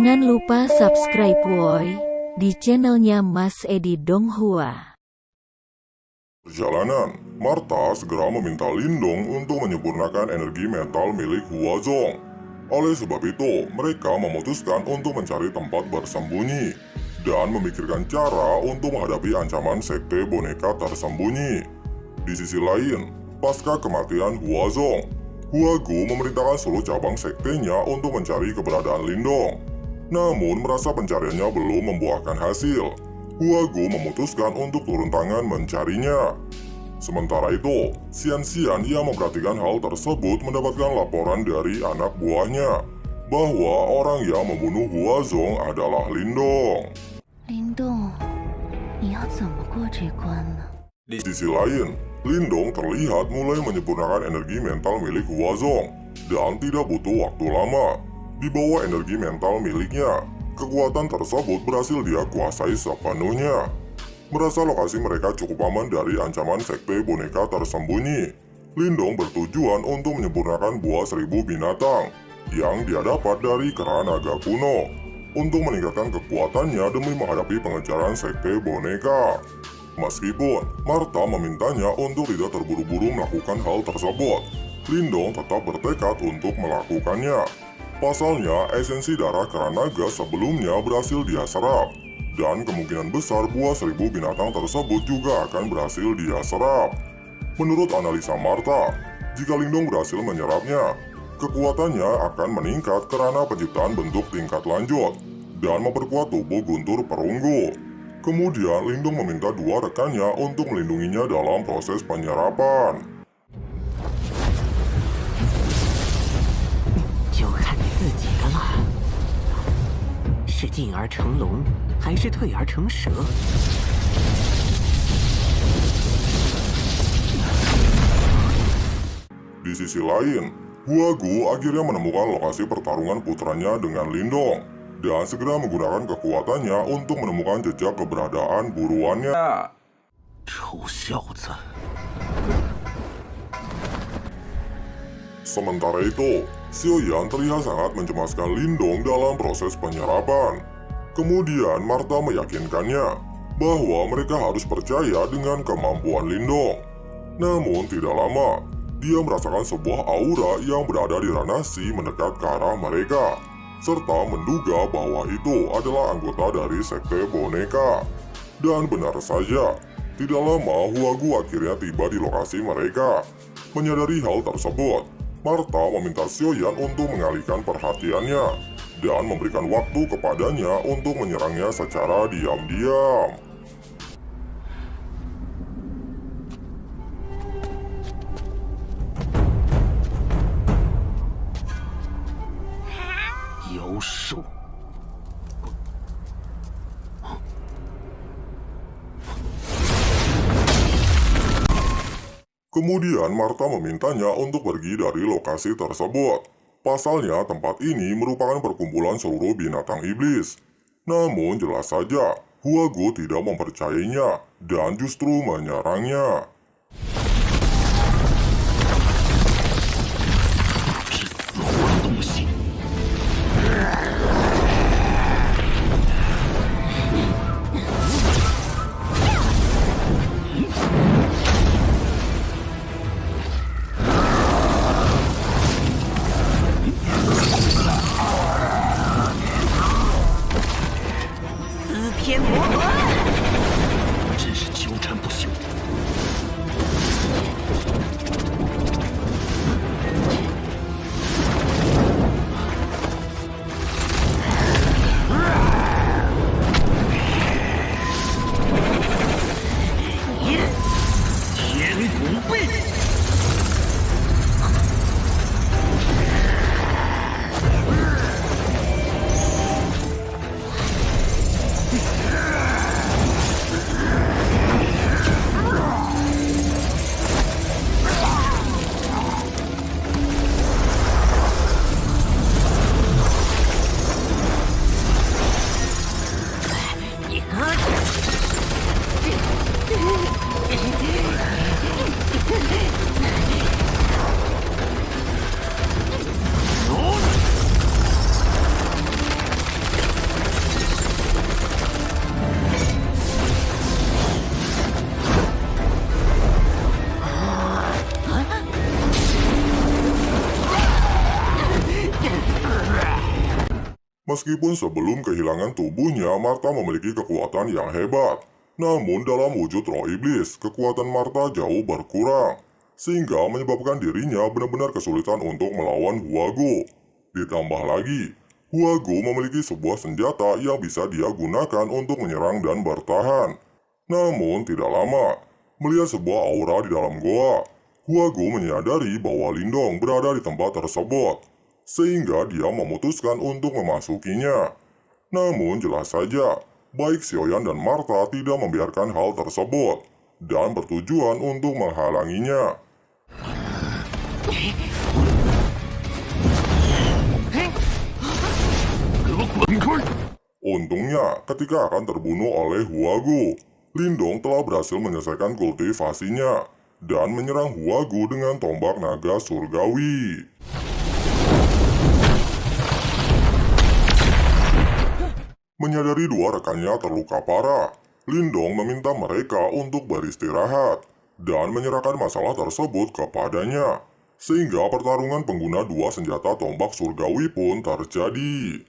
Jangan lupa subscribe woi di channelnya Mas Edi Donghua. Perjalanan, Martha segera meminta Lindong untuk menyempurnakan energi mental milik Huazong. Oleh sebab itu, mereka memutuskan untuk mencari tempat bersembunyi dan memikirkan cara untuk menghadapi ancaman sekte boneka tersembunyi. Di sisi lain, pasca kematian Huazong, Huagu memerintahkan seluruh cabang sektenya untuk mencari keberadaan Lindong. Namun, merasa pencariannya belum membuahkan hasil. Huagu memutuskan untuk turun tangan mencarinya. Sementara itu, Xian-Xian yang memperhatikan hal tersebut mendapatkan laporan dari anak buahnya bahwa orang yang membunuh Huazong adalah Lindong. Lindong, 你要怎么过这关呢？ Di sisi lain, Lindong terlihat mulai menyempurnakan energi mental milik Huazong dan tidak butuh waktu lama. Di bawah energi mental miliknya, kekuatan tersebut berhasil dia kuasai sepenuhnya. Merasa lokasi mereka cukup aman dari ancaman sekte boneka tersembunyi, Lindong bertujuan untuk menyempurnakan buah 1000 binatang yang dia dapat dari kera naga kuno untuk meningkatkan kekuatannya demi menghadapi pengejaran sekte boneka. Meskipun Martha memintanya untuk tidak terburu-buru melakukan hal tersebut, Lindong tetap bertekad untuk melakukannya. Pasalnya, esensi darah kera naga sebelumnya berhasil dia serap, dan kemungkinan besar buah 1000 binatang tersebut juga akan berhasil dia serap. Menurut analisa Martha, jika Lindong berhasil menyerapnya, kekuatannya akan meningkat karena penciptaan bentuk tingkat lanjut dan memperkuat tubuh guntur perunggu. Kemudian, Lindong meminta dua rekannya untuk melindunginya dalam proses penyerapan. 就看你自己的了，是进而成龙，还是退而成蛇？ Di sisi lain, Huagu akhirnya menemukan lokasi pertarungan putranya dengan Lindong dan segera menggunakan kekuatannya untuk menemukan jejak keberadaan buruannya. 臭小子！ Sementara itu, Xiaoyan terlihat sangat mencemaskan Lindong dalam proses penyerapan. Kemudian Martha meyakinkannya bahwa mereka harus percaya dengan kemampuan Lindong. Namun tidak lama, dia merasakan sebuah aura yang berada di ranah Si mendekat ke arah mereka, serta menduga bahwa itu adalah anggota dari sekte boneka. Dan benar saja, tidak lama Huagu akhirnya tiba di lokasi mereka. Menyadari hal tersebut, Martha meminta Xiaoyan untuk mengalihkan perhatiannya dan memberikan waktu kepadanya untuk menyerangnya secara diam-diam. Yosu. Kemudian Martha memintanya untuk pergi dari lokasi tersebut. Pasalnya tempat ini merupakan perkumpulan seluruh binatang iblis. Namun jelas saja, Huagu tidak mempercayainya dan justru menyerangnya. 是死活的东西！ 天魔轮，真是纠缠不休。 天古壁。 Huagu Meskipun sebelum kehilangan tubuhnya, Martha memiliki kekuatan yang hebat. Namun dalam wujud roh iblis, kekuatan Martha jauh berkurang, sehingga menyebabkan dirinya benar-benar kesulitan untuk melawan Huago. Ditambah lagi, Huago memiliki sebuah senjata yang bisa dia gunakan untuk menyerang dan bertahan. Namun tidak lama, melihat sebuah aura di dalam goa, Huago menyadari bahwa Lindong berada di tempat tersebut, sehingga dia memutuskan untuk memasukinya. Namun jelas saja, baik Xiaoyan dan Martha tidak membiarkan hal tersebut, dan bertujuan untuk menghalanginya. Untungnya, ketika akan terbunuh oleh Huago, Lindong telah berhasil menyelesaikan kultivasinya dan menyerang Huago dengan tombak naga surgawi. Menyadari dua rekannya terluka parah, Lindong meminta mereka untuk beristirahat dan menyerahkan masalah tersebut kepadanya, sehingga pertarungan pengguna dua senjata tombak surgawi pun terjadi.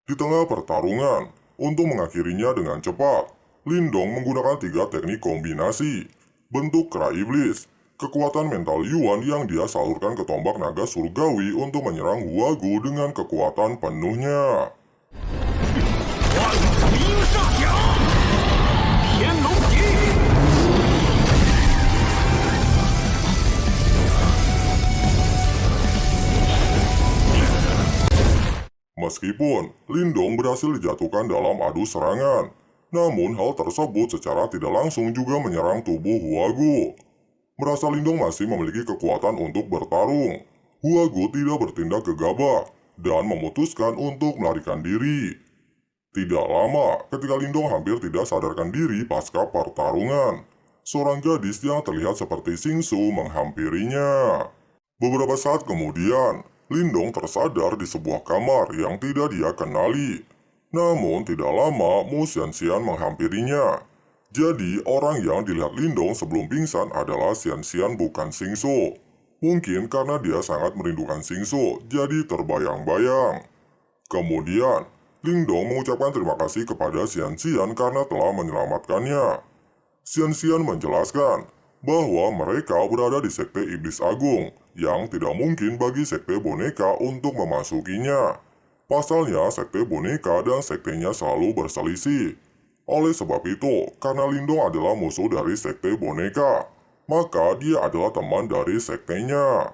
Di tengah pertarungan, untuk mengakhirinya dengan cepat, Lindong menggunakan 3 teknik kombinasi, bentuk kera iblis, kekuatan mental Yuan yang dia salurkan ke tombak naga surgawi untuk menyerang Huago dengan kekuatan penuhnya. Meskipun Lindong berhasil dijatuhkan dalam adu serangan, namun hal tersebut secara tidak langsung juga menyerang tubuh Huago. Merasa Lindong masih memiliki kekuatan untuk bertarung, Huago tidak bertindak gegabah dan memutuskan untuk melarikan diri. Tidak lama, ketika Lindong hampir tidak sadarkan diri pasca pertarungan, seorang gadis yang terlihat seperti Xingsu menghampirinya. Beberapa saat kemudian, Lindong tersadar di sebuah kamar yang tidak dia kenali. Namun tidak lama Mu Xianxian menghampirinya. Jadi orang yang dilihat Lindong sebelum pingsan adalah Xianxian bukan Xingsu. Mungkin karena dia sangat merindukan Xingsu, jadi terbayang-bayang. Kemudian, Lindong mengucapkan terima kasih kepada Xianxian karena telah menyelamatkannya. Xianxian menjelaskan bahwa mereka berada di Sekte Iblis Agung yang tidak mungkin bagi Sekte Boneka untuk memasukinya. Pasalnya, Sekte Boneka dan Sektenya selalu berselisih. Oleh sebab itu, karena Lindong adalah musuh dari Sekte Boneka, maka dia adalah teman dari Sektenya.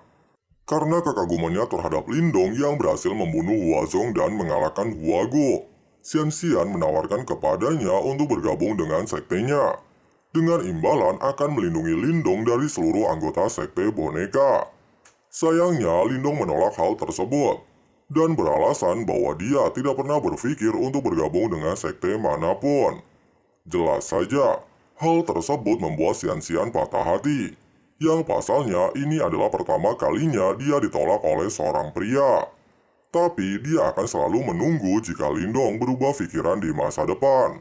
Karena kekagumannya terhadap Lindong yang berhasil membunuh Huazong dan mengalahkan Huago, Xianxian menawarkan kepadanya untuk bergabung dengan Sektenya, dengan imbalan akan melindungi Lindong dari seluruh anggota Sekte Boneka. Sayangnya, Lindong menolak hal tersebut, dan beralasan bahwa dia tidak pernah berpikir untuk bergabung dengan sekte manapun. Jelas saja, hal tersebut membuat Xianxian patah hati, yang pasalnya ini adalah pertama kalinya dia ditolak oleh seorang pria. Tapi dia akan selalu menunggu jika Lindong berubah pikiran di masa depan.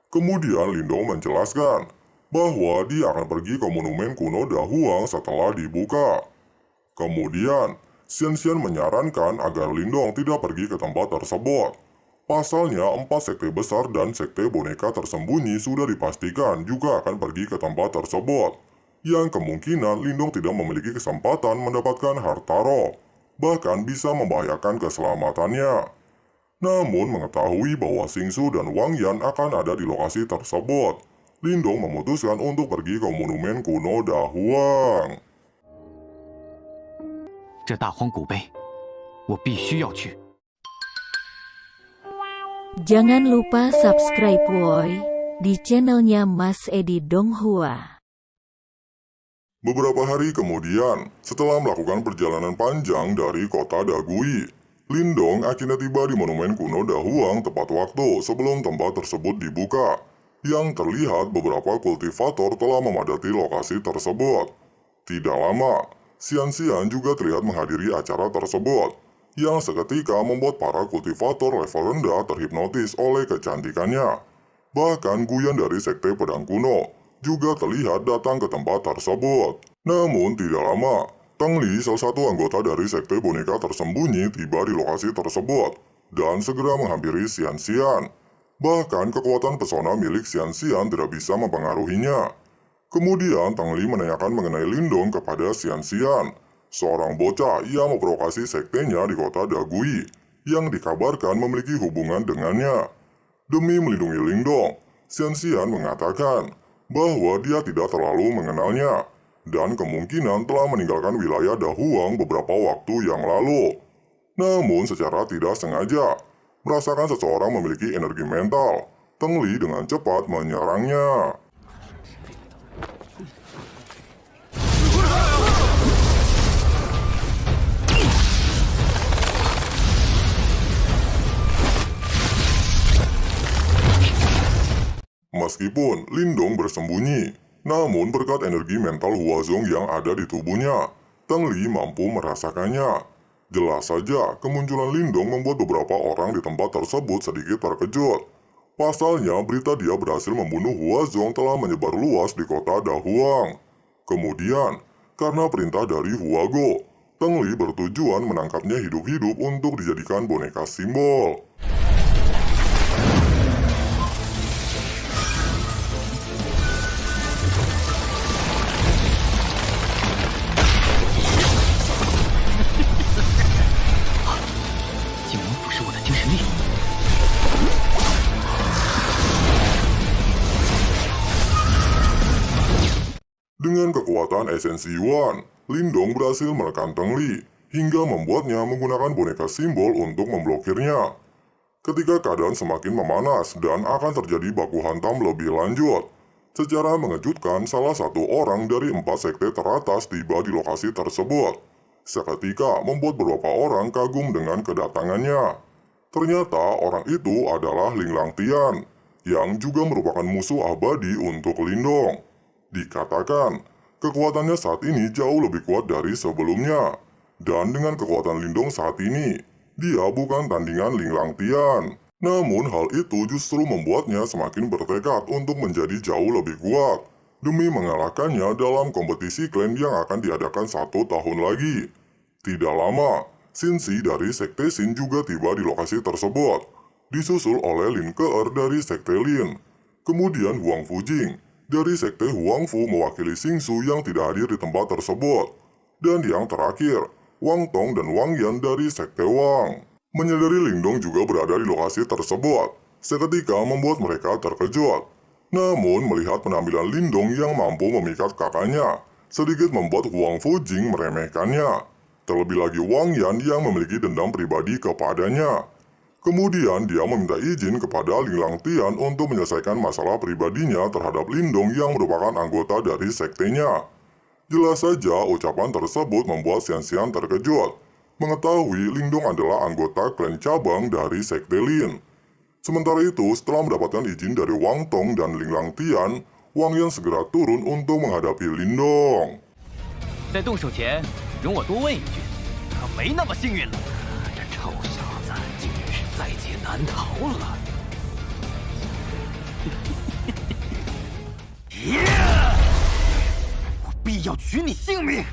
Kemudian Lindong menjelaskan bahwa dia akan pergi ke monumen kuno Dahuang setelah dibuka. Kemudian, Xianxian menyarankan agar Lindong tidak pergi ke tempat tersebut. Pasalnya, 4 sekte besar dan sekte boneka tersembunyi sudah dipastikan juga akan pergi ke tempat tersebut, yang kemungkinan Lindong tidak memiliki kesempatan mendapatkan harta roh. bahkan bisa membahayakan keselamatannya. Namun mengetahui bahwa Xingsu dan Wang Yan akan ada di lokasi tersebut, Lindong memutuskan untuk pergi ke monumen kuno Dahuang. 这大荒古碑，我必须要去。 Jangan lupa subscribe woi di channelnya Mas Edi Donghua. Beberapa hari kemudian, setelah melakukan perjalanan panjang dari kota Dagui, Lindong akhirnya tiba di monumen kuno Dahuang tepat waktu sebelum tempat tersebut dibuka. Yang terlihat beberapa kultivator telah memadati lokasi tersebut. Tidak lama, Xian juga terlihat menghadiri acara tersebut, yang seketika membuat para kultivator level rendah terhipnotis oleh kecantikannya. Bahkan Guyan dari Sekte Pedang Kuno juga terlihat datang ke tempat tersebut. Namun tidak lama, Teng Li, salah satu anggota dari Sekte Boneka Tersembunyi, tiba di lokasi tersebut dan segera menghampiri Xian. Bahkan kekuatan pesona milik Xian tidak bisa mempengaruhinya. Kemudian Teng Li menanyakan mengenai Lindong kepada Xian, seorang bocah yang memprovokasi sektenya di kota Dagui, yang dikabarkan memiliki hubungan dengannya. Demi melindungi Lindong, Xian mengatakan bahwa dia tidak terlalu mengenalnya, dan kemungkinan telah meninggalkan wilayah Dahuang beberapa waktu yang lalu. Namun secara tidak sengaja, merasakan seseorang memiliki energi mental, Teng Li dengan cepat menyerangnya. Meskipun Lindong bersembunyi, namun berkat energi mental Huazong yang ada di tubuhnya, Teng Li mampu merasakannya. Jelas saja, kemunculan Lindong membuat beberapa orang di tempat tersebut sedikit terkejut. Pasalnya, berita dia berhasil membunuh Huazong telah menyebar luas di kota Dahuang. Kemudian, karena perintah dari Huago, Teng Li bertujuan menangkapnya hidup-hidup untuk dijadikan boneka simbol. Dengan kekuatan esensi Yuan, Lindong berhasil menekan Teng Li hingga membuatnya menggunakan boneka simbol untuk memblokirnya. Ketika keadaan semakin memanas dan akan terjadi baku hantam lebih lanjut, secara mengejutkan salah satu orang dari 4 sekte teratas tiba di lokasi tersebut. Seketika membuat beberapa orang kagum dengan kedatangannya. Ternyata orang itu adalah Ling Langtian, yang juga merupakan musuh abadi untuk Lindong. Dikatakan, kekuatannya saat ini jauh lebih kuat dari sebelumnya. Dan dengan kekuatan Lindong saat ini, dia bukan tandingan Ling Langtian. Namun hal itu justru membuatnya semakin bertekad untuk menjadi jauh lebih kuat, demi mengalahkannya dalam kompetisi klan yang akan diadakan 1 tahun lagi. Tidak lama, Xin dari Sekte Xin juga tiba di lokasi tersebut, disusul oleh Lin Keer dari Sekte Lin. Kemudian Huang Fujing dari Sekte Huangfu mewakili Xingsu yang tidak hadir di tempat tersebut. Dan yang terakhir, Wang Tong dan Wang Yan dari Sekte Wang. Menyadari Lindong juga berada di lokasi tersebut, seketika membuat mereka terkejut. Namun melihat penampilan Lindong yang mampu memikat kakaknya, sedikit membuat Huang Fujing meremehkannya. Terlebih lagi Wang Yan yang memiliki dendam pribadi kepadanya. Kemudian dia meminta izin kepada Ling Langtian untuk menyelesaikan masalah pribadinya terhadap Lindong yang merupakan anggota dari sektenya. Jelas saja ucapan tersebut membuat Xian terkejut, mengetahui Lindong adalah anggota klan cabang dari Sekte Lin. Sementara itu, setelah mendapatkan izin dari Wang Tong dan Ling Langtian, Wang Yan segera turun untuk menghadapi Lindong. 在动手前，容我多问一句，可没那么幸运了。 臭小子，今日是在劫难逃了。我必要取你性命！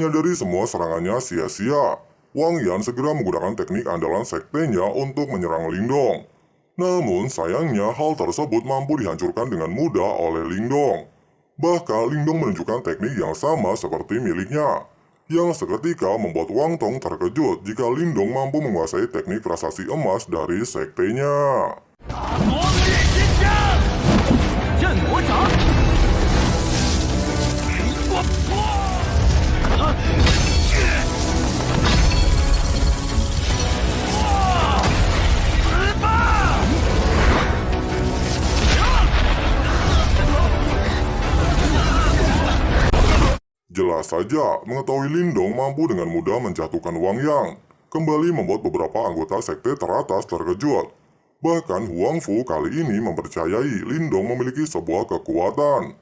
Menyadari semua serangannya sia-sia, Wang Yan segera menggunakan teknik andalan sektenya untuk menyerang Lindong. Namun sayangnya hal tersebut mampu dihancurkan dengan mudah oleh Lindong. Bahkan Lindong menunjukkan teknik yang sama seperti miliknya, yang seketika membuat Wang Tong terkejut jika Lindong mampu menguasai teknik prasasti emas dari sektenya. 魔灭金枪，镇魔掌，我破。 Jelas saja, mengetahui Lindong mampu dengan mudah menjatuhkan Wang Yang, kembali membuat beberapa anggota sekte teratas terkejut. Bahkan Huang Fu kali ini mempercayai Lindong memiliki sebuah kekuatan.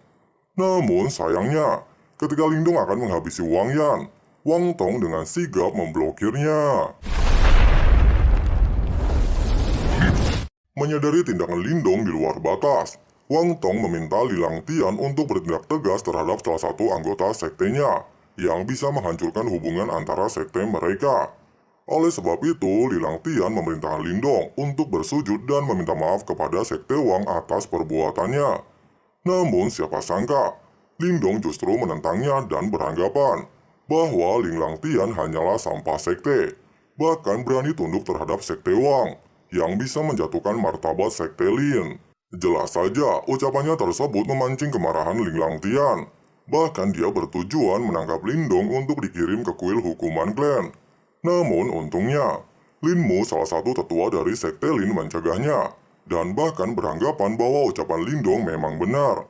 Namun sayangnya, ketika Lindong akan menghabisi Wang Yan, Wang Tong dengan sigap memblokirnya. Menyadari tindakan Lindong di luar batas, Wang Tong meminta Li Langtian untuk bertindak tegas terhadap salah satu anggota sektenya yang bisa menghancurkan hubungan antara sekte mereka. Oleh sebab itu, Li Langtian memerintahkan Lindong untuk bersujud dan meminta maaf kepada sekte Wang atas perbuatannya. Namun siapa sangka, Lindong justru menentangnya dan beranggapan bahwa Li Langtian hanyalah sampah sekte, bahkan berani tunduk terhadap sekte Wang yang bisa menjatuhkan martabat sekte Lin. Jelas saja, ucapannya tersebut memancing kemarahan Li Langtian. Bahkan dia bertujuan menangkap Lindong untuk dikirim ke kuil hukuman klan. Namun untungnya, Lin Mu, salah satu tetua dari sekte Lin, mencegahnya, dan bahkan beranggapan bahwa ucapan Lindong memang benar,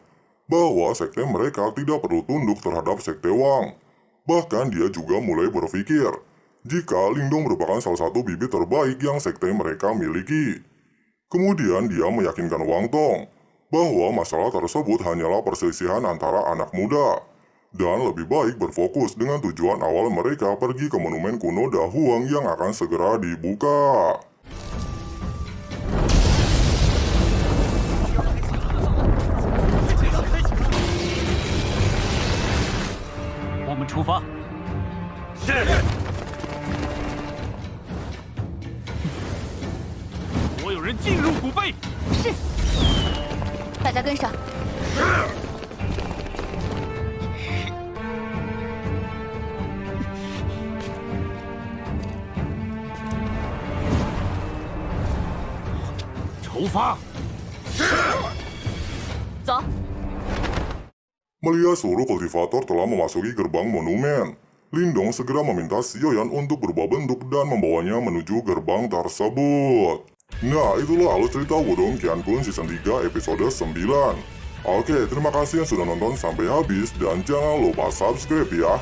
bahwa sekte mereka tidak perlu tunduk terhadap sekte Wang. Bahkan dia juga mulai berpikir, jika Lindong merupakan salah satu bibit terbaik yang sekte mereka miliki. Kemudian dia meyakinkan Wang Tong bahwa masalah tersebut hanyalah perselisihan antara anak muda, dan lebih baik berfokus dengan tujuan awal mereka pergi ke monumen kuno Da Huang yang akan segera dibuka. Kita出发。是。 所有人进入古碑。是，大家跟上。出发。是。走。 Melihat seluruh kultivator telah memasuki gerbang monumen, Lindong segera meminta Xiaoyan untuk berubah bentuk dan membawanya menuju gerbang tersebut. Nah, itulah alur cerita Wudong Qiankun Season 3 episode 9. Oke, terima kasih yang sudah nonton sampai habis dan jangan lupa subscribe ya.